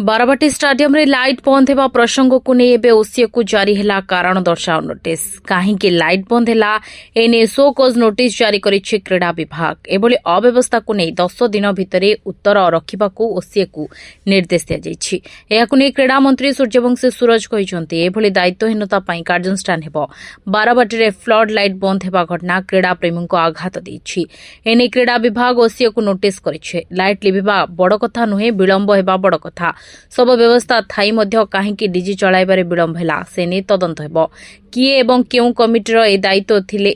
Barabati stadium रे light बंद हेबा प्रसंग को नहीं एबे ओसीए जारी हैला कारण दर्शाओ नोटिस कहीं लाइट बंद हैला एने शो कज नोटिस जारी करिछि क्रीड़ा विभाग एभली अव्यवस्था को नहीं 10 दिन भितरे उत्तर रखिबा को ओसीए को निर्देश दिया जाइछि। एहाकु नै क्रीड़ा मंत्री सूर्यवंशी सूरज कहिसंती एभली दायित्वहीनता पई कार्यानुष्ठान हेबो। बारवाटी रे फ्लड लाइट बंद हेबा घटना क्रीड़ा प्रेमी को आघात देछि। एने क्रीड़ा विभाग ओसीए को नोटिस करिछि। लाइट लिबिबा बड़ कथा नुहे विलंब हेबा बड़ कथा। सब व्यवस्था थाई मध्य काहेकि डीजी चलाइबारे विलंब हैला से नै तदंत हेबो। किए एवं केउ कमिटीर ए दायित्व थिले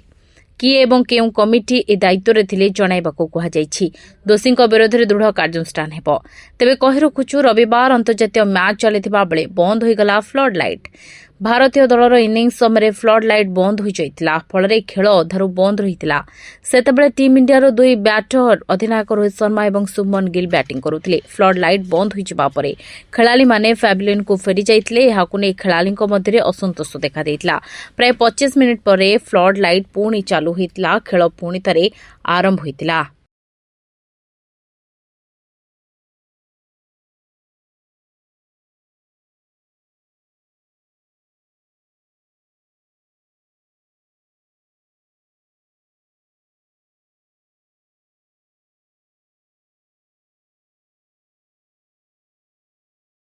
किए एवं केउ कमिटी ए दायित्व थिले जणाइबाको कुहा जाइछि। दोषीक विरोध में दृढ़ कार्यानुष्ठान हेबो। तेबे कहि रखुछु रविवार अंतर्जातीय मैच चलिथिबा बेले बंद होइगला फ्लड लाइट। भारतीय दलर इनिंग्स समय फ्लड लाइट बंद हो जाइतिला फल खेल अधारू बंद रहितिला। सेतेबेले टीम इंडिया दुई बैटर अधिनायक रोहित शर्मा और शुभमन गिल बैटिंग करुथिले। फ्लड लाइट बंद होइजिबा परे खेलाड़ी माने पैविलियन को फेरी जाइतिले। एहाकु नै खेलाड़ीक मध्य असंतोष देखा देइतिला। प्राय 25 मिनिट परे फ्लड लाइट पुणी चालू होइतिला। खेल पुणी थरे आरंभ होइतिला।